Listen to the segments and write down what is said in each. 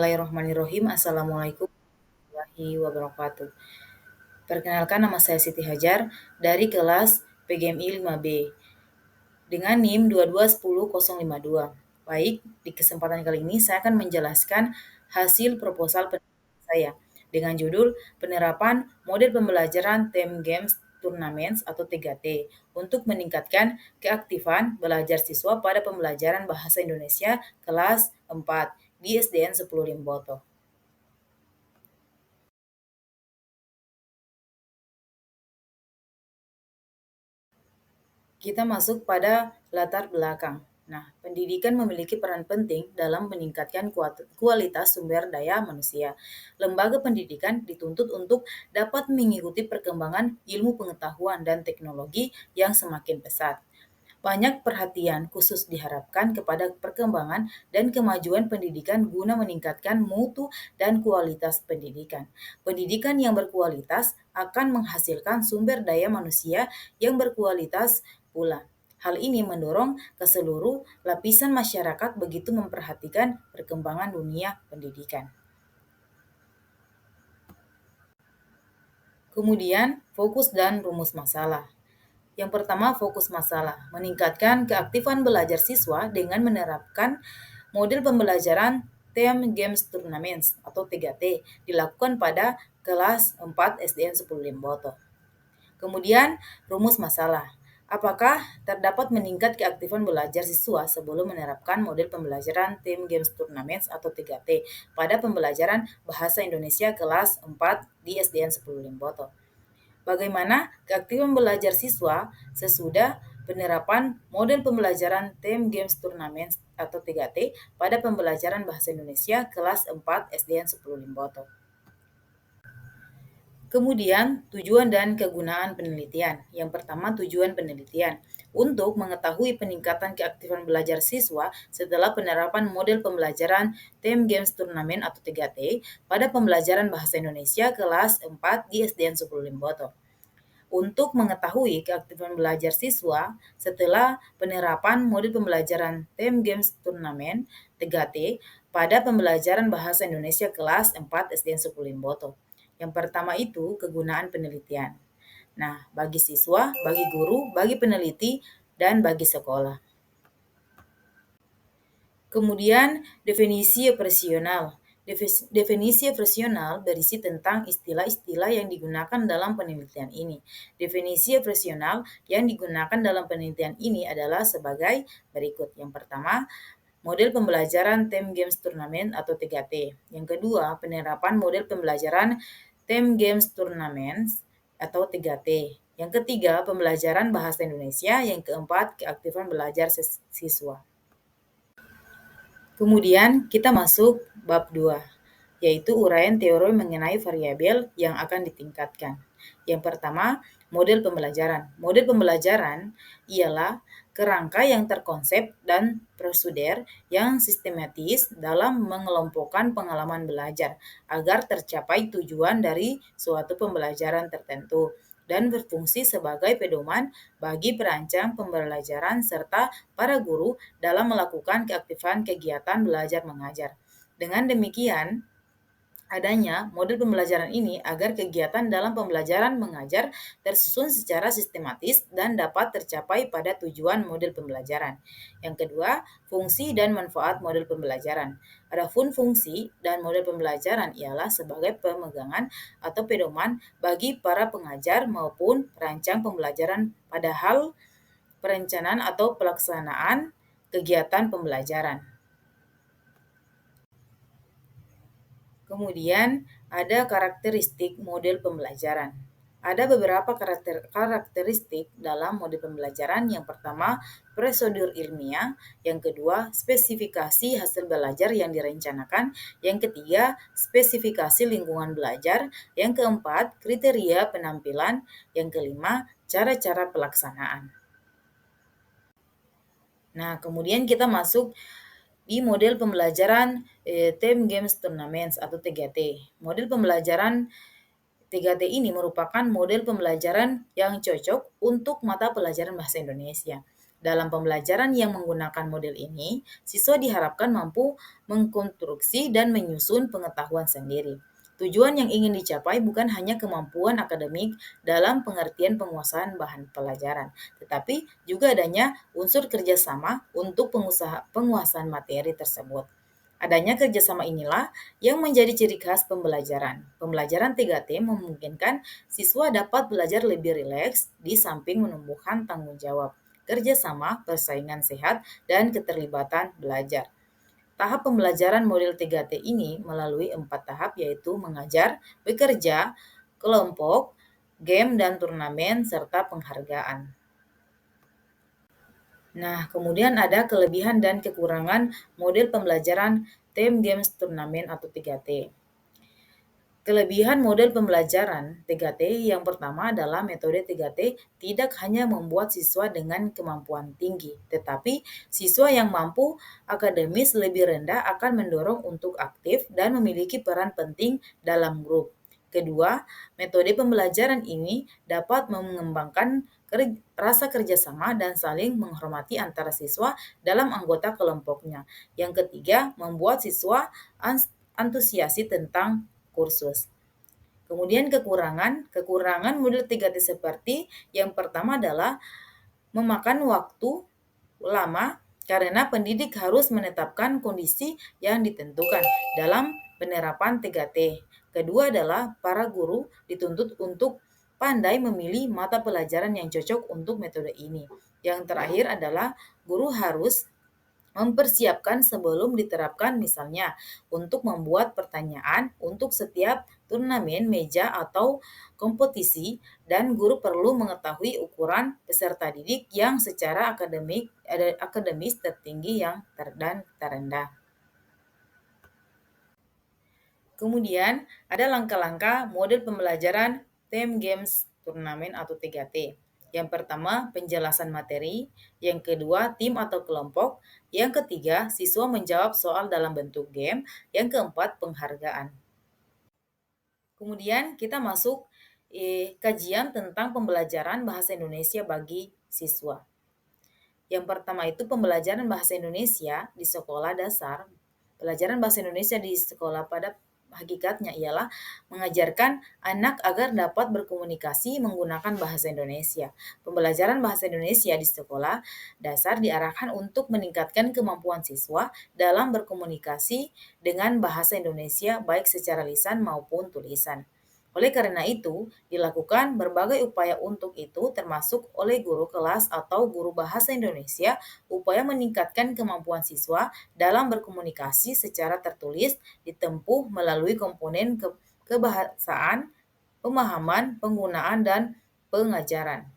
Bismillahirrahmanirrahim. Assalamualaikum warahmatullahi wabarakatuh. Perkenalkan, nama saya Siti Hajar dari kelas PGMI 5B dengan NIM 2210052. Baik, di kesempatan kali ini saya akan menjelaskan hasil proposal penelitian saya dengan judul penerapan model pembelajaran Theme Games Tournaments atau 3T untuk meningkatkan keaktifan belajar siswa pada pembelajaran bahasa Indonesia kelas 4 di SDN 10 Limboto. Kita masuk pada latar belakang. Nah, pendidikan memiliki peran penting dalam meningkatkan kualitas sumber daya manusia. Lembaga pendidikan dituntut untuk dapat mengikuti perkembangan ilmu pengetahuan dan teknologi yang semakin pesat. Banyak perhatian khusus diharapkan kepada perkembangan dan kemajuan pendidikan guna meningkatkan mutu dan kualitas pendidikan. Pendidikan yang berkualitas akan menghasilkan sumber daya manusia yang berkualitas pula. Hal ini mendorong ke seluruh lapisan masyarakat begitu memperhatikan perkembangan dunia pendidikan. Kemudian, fokus dan rumus masalah. Yang pertama, fokus masalah, meningkatkan keaktifan belajar siswa dengan menerapkan model pembelajaran Theme Games Tournaments atau 3T dilakukan pada kelas 4 SDN 10 Limboto. Kemudian, rumus masalah. Apakah terdapat meningkat keaktifan belajar siswa sebelum menerapkan model pembelajaran Theme Games Tournaments atau 3T pada pembelajaran bahasa Indonesia kelas 4 di SDN 10 Limboto? Bagaimana keaktifan belajar siswa sesudah penerapan model pembelajaran Theme Games Tournaments atau 3T pada pembelajaran bahasa Indonesia kelas 4 SDN 10 Limboto. Kemudian, tujuan dan kegunaan penelitian. Yang pertama, tujuan penelitian. Untuk mengetahui peningkatan keaktifan belajar siswa setelah penerapan model pembelajaran Theme Games Tournament atau 3T pada pembelajaran bahasa Indonesia kelas 4 di SDN 10 Limboto. Untuk mengetahui keaktifan belajar siswa setelah penerapan model pembelajaran Theme Games Tournament 3T pada pembelajaran bahasa Indonesia kelas 4 SDN 10 Limboto. Yang pertama itu kegunaan penelitian. Nah, bagi siswa, bagi guru, bagi peneliti, dan bagi sekolah. Kemudian, definisi operasional. Definisi operasional berisi tentang istilah-istilah yang digunakan dalam penelitian ini. Definisi operasional yang digunakan dalam penelitian ini adalah sebagai berikut. Yang pertama, model pembelajaran Theme Games Tournament atau 3T. Yang kedua, penerapan model pembelajaran Theme Games Tournaments atau 3T. Yang ketiga, pembelajaran bahasa Indonesia. Yang keempat, keaktifan belajar siswa. Kemudian kita masuk bab 2, yaitu uraian teori mengenai variabel yang akan ditingkatkan. Yang pertama, model pembelajaran. Model pembelajaran ialah kerangka yang terkonsep dan prosedur yang sistematis dalam mengelompokkan pengalaman belajar agar tercapai tujuan dari suatu pembelajaran tertentu dan berfungsi sebagai pedoman bagi perancang pembelajaran serta para guru dalam melakukan keaktifan kegiatan belajar mengajar. Dengan demikian, adanya model pembelajaran ini agar kegiatan dalam pembelajaran mengajar tersusun secara sistematis dan dapat tercapai pada tujuan model pembelajaran. Yang kedua, fungsi dan manfaat model pembelajaran. Adapun fungsi dan model pembelajaran ialah sebagai pemegangan atau pedoman bagi para pengajar maupun perancang pembelajaran pada hal perencanaan atau pelaksanaan kegiatan pembelajaran. Kemudian ada karakteristik model pembelajaran. Ada beberapa karakteristik dalam model pembelajaran. Yang pertama, prosedur ilmiah. Yang kedua, spesifikasi hasil belajar yang direncanakan. Yang ketiga, spesifikasi lingkungan belajar. Yang keempat, kriteria penampilan. Yang kelima, cara-cara pelaksanaan. Nah, kemudian kita masuk di model pembelajaran Theme Games Tournaments atau 3T. Model pembelajaran 3T ini merupakan model pembelajaran yang cocok untuk mata pelajaran bahasa Indonesia. Dalam pembelajaran yang menggunakan model ini, siswa diharapkan mampu mengkonstruksi dan menyusun pengetahuan sendiri. Tujuan yang ingin dicapai bukan hanya kemampuan akademik dalam pengertian penguasaan bahan pelajaran, tetapi juga adanya unsur kerjasama untuk penguasaan materi tersebut. Adanya kerjasama inilah yang menjadi ciri khas pembelajaran. Pembelajaran 3T memungkinkan siswa dapat belajar lebih rileks di samping menumbuhkan tanggung jawab, kerjasama, persaingan sehat, dan keterlibatan belajar. Tahap pembelajaran model 3T ini melalui 4 tahap yaitu mengajar, bekerja, kelompok, game dan turnamen, serta penghargaan. Nah, kemudian ada kelebihan dan kekurangan model pembelajaran Team Games Turnamen atau 3T. Kelebihan model pembelajaran 3T yang pertama adalah metode 3T tidak hanya membuat siswa dengan kemampuan tinggi, tetapi siswa yang mampu akademis lebih rendah akan mendorong untuk aktif dan memiliki peran penting dalam grup. Kedua, metode pembelajaran ini dapat mengembangkan rasa kerjasama dan saling menghormati antara siswa dalam anggota kelompoknya. Yang ketiga, membuat siswa antusiasi tentang kursus. Kemudian kekurangan model 3T seperti yang pertama adalah memakan waktu lama karena pendidik harus menetapkan kondisi yang ditentukan dalam penerapan 3T. Kedua adalah para guru dituntut untuk pandai memilih mata pelajaran yang cocok untuk metode ini. Yang terakhir adalah guru harus mempersiapkan sebelum diterapkan, misalnya untuk membuat pertanyaan untuk setiap turnamen, meja, atau kompetisi, dan guru perlu mengetahui ukuran peserta didik yang secara akademis tertinggi dan terendah. Kemudian ada langkah-langkah model pembelajaran Team Games Turnamen atau 3T. Yang pertama, penjelasan materi. Yang kedua, tim atau kelompok. Yang ketiga, siswa menjawab soal dalam bentuk game. Yang keempat, penghargaan. Kemudian kita masuk kajian tentang pembelajaran bahasa Indonesia bagi siswa. Yang pertama itu pembelajaran bahasa Indonesia di sekolah dasar. Pelajaran bahasa Indonesia di sekolah pada hakikatnya ialah mengajarkan anak agar dapat berkomunikasi menggunakan bahasa Indonesia. Pembelajaran bahasa Indonesia di sekolah dasar diarahkan untuk meningkatkan kemampuan siswa dalam berkomunikasi dengan bahasa Indonesia baik secara lisan maupun tulisan. Oleh karena itu, dilakukan berbagai upaya untuk itu termasuk oleh guru kelas atau guru bahasa Indonesia upaya meningkatkan kemampuan siswa dalam berkomunikasi secara tertulis ditempuh melalui komponen kebahasaan, pemahaman, penggunaan, dan pengajaran.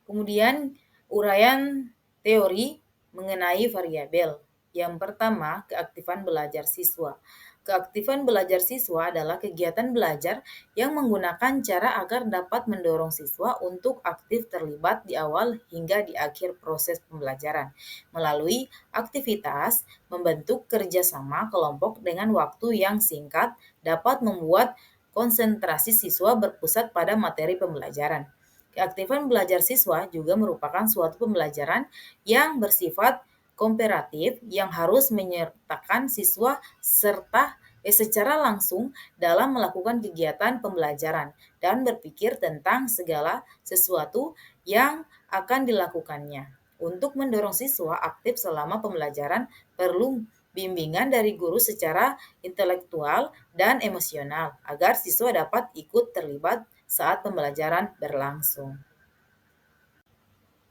Kemudian uraian teori mengenai variabel. Yang pertama, keaktifan belajar siswa. Keaktifan belajar siswa adalah kegiatan belajar yang menggunakan cara agar dapat mendorong siswa untuk aktif terlibat di awal hingga di akhir proses pembelajaran. Melalui aktivitas, membentuk kerjasama kelompok dengan waktu yang singkat dapat membuat konsentrasi siswa berpusat pada materi pembelajaran. Keaktifan belajar siswa juga merupakan suatu pembelajaran yang bersifat komparatif yang harus menyertakan siswa secara langsung dalam melakukan kegiatan pembelajaran dan berpikir tentang segala sesuatu yang akan dilakukannya. Untuk mendorong siswa aktif selama pembelajaran perlu bimbingan dari guru secara intelektual dan emosional agar siswa dapat ikut terlibat saat pembelajaran berlangsung.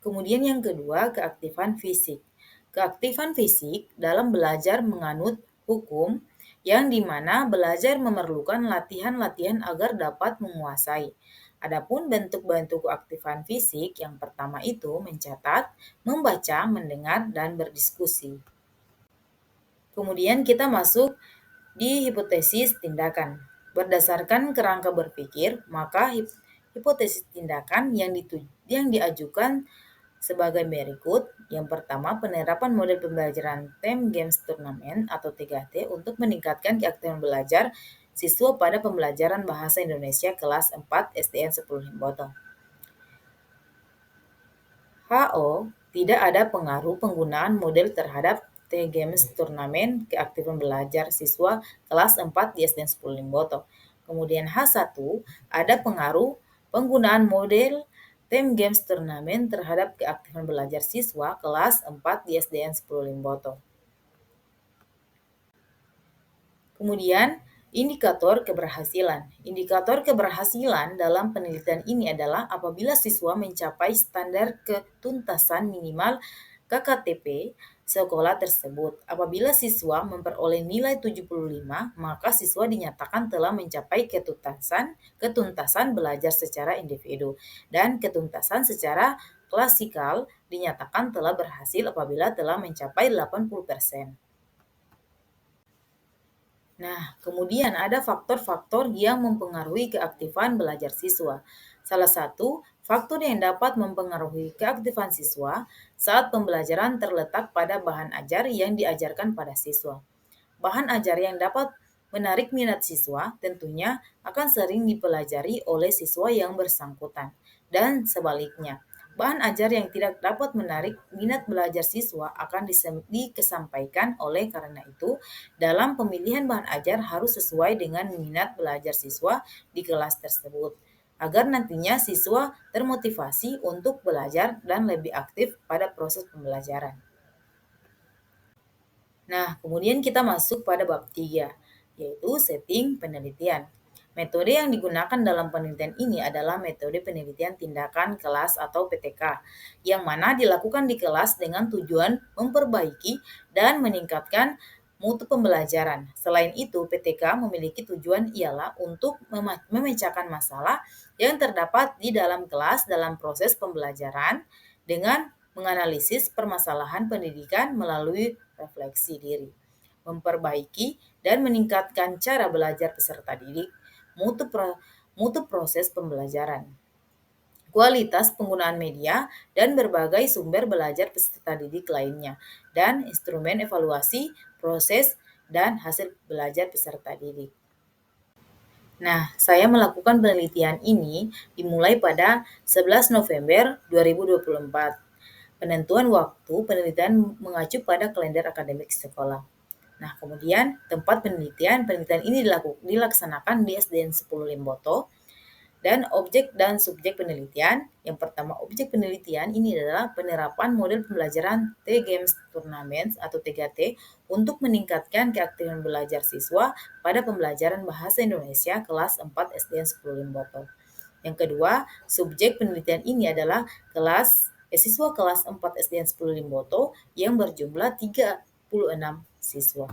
Kemudian yang kedua, keaktifan fisik. Keaktifan fisik dalam belajar menganut hukum yang dimana belajar memerlukan latihan-latihan agar dapat menguasai. Adapun bentuk-bentuk keaktifan fisik yang pertama itu mencatat, membaca, mendengar, dan berdiskusi. Kemudian kita masuk di hipotesis tindakan. Berdasarkan kerangka berpikir, maka hipotesis tindakan yang diajukan sebagai berikut. Yang pertama, penerapan model pembelajaran Team Games Turnamen atau 3T untuk meningkatkan keaktifan belajar siswa pada pembelajaran bahasa Indonesia kelas 4 SDN 10 Limboto. WHO, tidak ada pengaruh penggunaan model terhadap T-Games turnamen keaktifan belajar siswa kelas 4 di SDN 10 Limboto. Kemudian H1, ada pengaruh penggunaan model Team Games turnamen terhadap keaktifan belajar siswa kelas 4 di SDN 10 Limboto. Kemudian, indikator keberhasilan. Indikator keberhasilan dalam penelitian ini adalah apabila siswa mencapai standar ketuntasan minimal KKTP sekolah tersebut. Apabila siswa memperoleh nilai 75, maka siswa dinyatakan telah mencapai ketuntasan belajar secara individu. Dan ketuntasan secara klasikal dinyatakan telah berhasil apabila telah mencapai 80%. Nah, kemudian ada faktor-faktor yang mempengaruhi keaktifan belajar siswa. Salah satu faktor yang dapat mempengaruhi keaktifan siswa saat pembelajaran terletak pada bahan ajar yang diajarkan pada siswa. Bahan ajar yang dapat menarik minat siswa tentunya akan sering dipelajari oleh siswa yang bersangkutan, dan sebaliknya. Bahan ajar yang tidak dapat menarik minat belajar siswa akan dikesampaikan. Oleh karena itu, dalam pemilihan bahan ajar harus sesuai dengan minat belajar siswa di kelas tersebut, agar nantinya siswa termotivasi untuk belajar dan lebih aktif pada proses pembelajaran. Nah, kemudian kita masuk pada bab 3, yaitu setting penelitian. Metode yang digunakan dalam penelitian ini adalah metode penelitian tindakan kelas atau PTK, yang mana dilakukan di kelas dengan tujuan memperbaiki dan meningkatkan mutu pembelajaran. Selain itu, PTK memiliki tujuan ialah untuk memecahkan masalah yang terdapat di dalam kelas dalam proses pembelajaran dengan menganalisis permasalahan pendidikan melalui refleksi diri, memperbaiki dan meningkatkan cara belajar peserta didik, mutu proses pembelajaran, kualitas penggunaan media, dan berbagai sumber belajar peserta didik lainnya, dan instrumen evaluasi, proses, dan hasil belajar peserta didik. Nah, saya melakukan penelitian ini dimulai pada 11 November 2024. Penentuan waktu penelitian mengacu pada kalender akademik sekolah. Nah, kemudian tempat penelitian ini dilaksanakan di SDN 10 Limboto, dan objek dan subjek penelitian. Yang pertama, objek penelitian ini adalah penerapan model pembelajaran T-Games Tournaments atau 3T untuk meningkatkan keaktifan belajar siswa pada pembelajaran bahasa Indonesia kelas 4 SDN 10 Limboto. Yang kedua, subjek penelitian ini adalah siswa kelas 4 SDN 10 Limboto yang berjumlah 36 siswa.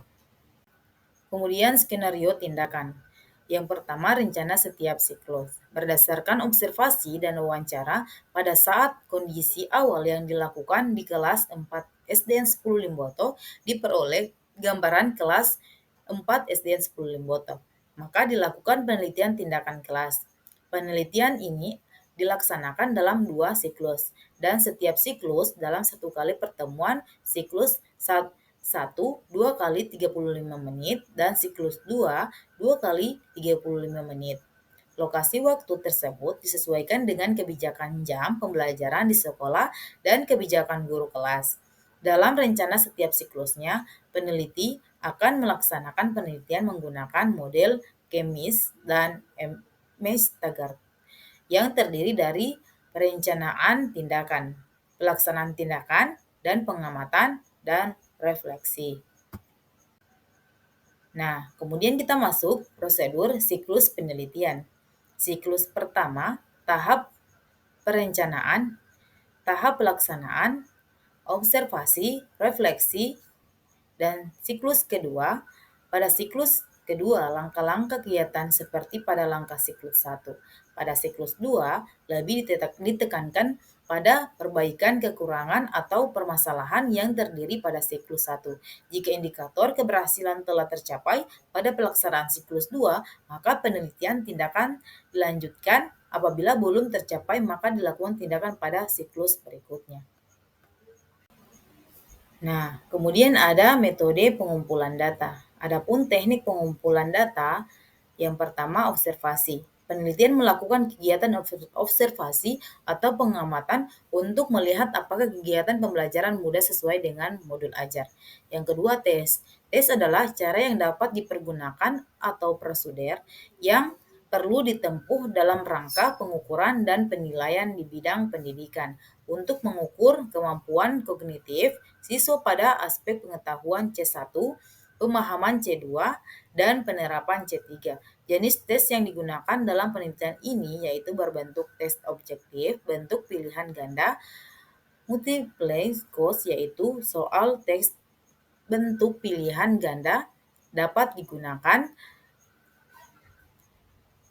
Kemudian skenario tindakan. Yang pertama, rencana setiap siklus. Berdasarkan observasi dan wawancara pada saat kondisi awal yang dilakukan di kelas 4 SDN 10 Limboto, diperoleh gambaran kelas 4 SDN 10 Limboto. Maka dilakukan penelitian tindakan kelas. Penelitian ini dilaksanakan dalam 2 siklus, dan setiap siklus dalam 1 kali pertemuan siklus 1 2 kali 35 menit, dan siklus 2 kali 35 menit. Lokasi waktu tersebut disesuaikan dengan kebijakan jam pembelajaran di sekolah dan kebijakan guru kelas. Dalam rencana setiap siklusnya, peneliti akan melaksanakan penelitian menggunakan model Kemis dan Taggart yang terdiri dari perencanaan tindakan, pelaksanaan tindakan, dan pengamatan dan refleksi. Nah, kemudian kita masuk prosedur siklus penelitian. Siklus pertama, tahap perencanaan, tahap pelaksanaan, observasi, refleksi, dan siklus kedua. Pada siklus kedua, langkah-langkah kegiatan seperti pada langkah siklus 1. Pada siklus 2, lebih ditekankan pada perbaikan kekurangan atau permasalahan yang terdiri pada siklus 1. Jika indikator keberhasilan telah tercapai pada pelaksanaan siklus 2, maka penelitian tindakan dilanjutkan. Apabila belum tercapai, maka dilakukan tindakan pada siklus berikutnya. Nah, kemudian ada metode pengumpulan data. Adapun teknik pengumpulan data, yang pertama observasi. Penelitian melakukan kegiatan observasi atau pengamatan untuk melihat apakah kegiatan pembelajaran mudah sesuai dengan modul ajar. Yang kedua, tes. Tes adalah cara yang dapat dipergunakan atau prosedur yang perlu ditempuh dalam rangka pengukuran dan penilaian di bidang pendidikan untuk mengukur kemampuan kognitif siswa pada aspek pengetahuan C1, pemahaman C2, dan penerapan C3. Jenis tes yang digunakan dalam penelitian ini yaitu berbentuk tes objektif, bentuk pilihan ganda, multiple choice yaitu soal teks bentuk pilihan ganda dapat digunakan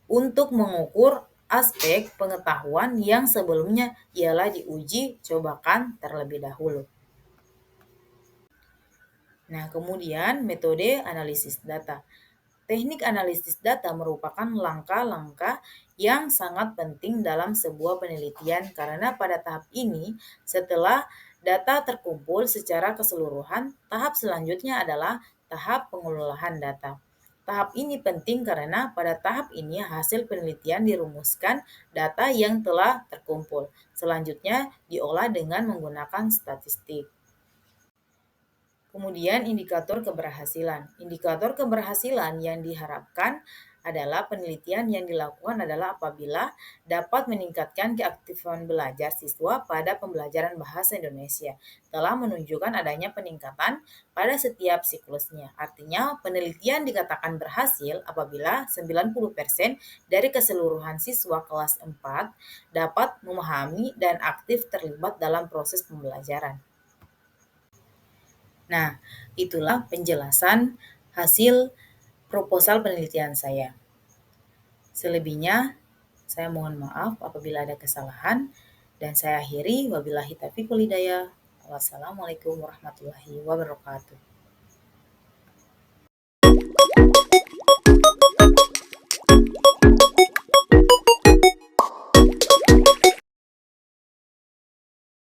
untuk mengukur aspek pengetahuan yang sebelumnya ialah diuji cobakan terlebih dahulu. Nah, kemudian metode analisis data. Teknik analisis data merupakan langkah-langkah yang sangat penting dalam sebuah penelitian karena pada tahap ini, setelah data terkumpul secara keseluruhan, tahap selanjutnya adalah tahap pengelolaan data. Tahap ini penting karena pada tahap ini hasil penelitian dirumuskan data yang telah terkumpul. Selanjutnya diolah dengan menggunakan statistik. Kemudian indikator keberhasilan. Indikator keberhasilan yang diharapkan adalah penelitian yang dilakukan adalah apabila dapat meningkatkan keaktifan belajar siswa pada pembelajaran bahasa Indonesia, telah menunjukkan adanya peningkatan pada setiap siklusnya. Artinya, penelitian dikatakan berhasil apabila 90% dari keseluruhan siswa kelas 4 dapat memahami dan aktif terlibat dalam proses pembelajaran. Nah, itulah penjelasan hasil proposal penelitian saya. Selebihnya, saya mohon maaf apabila ada kesalahan, dan saya akhiri wabillahi taufiq wal hidayah. Wassalamualaikum warahmatullahi wabarakatuh.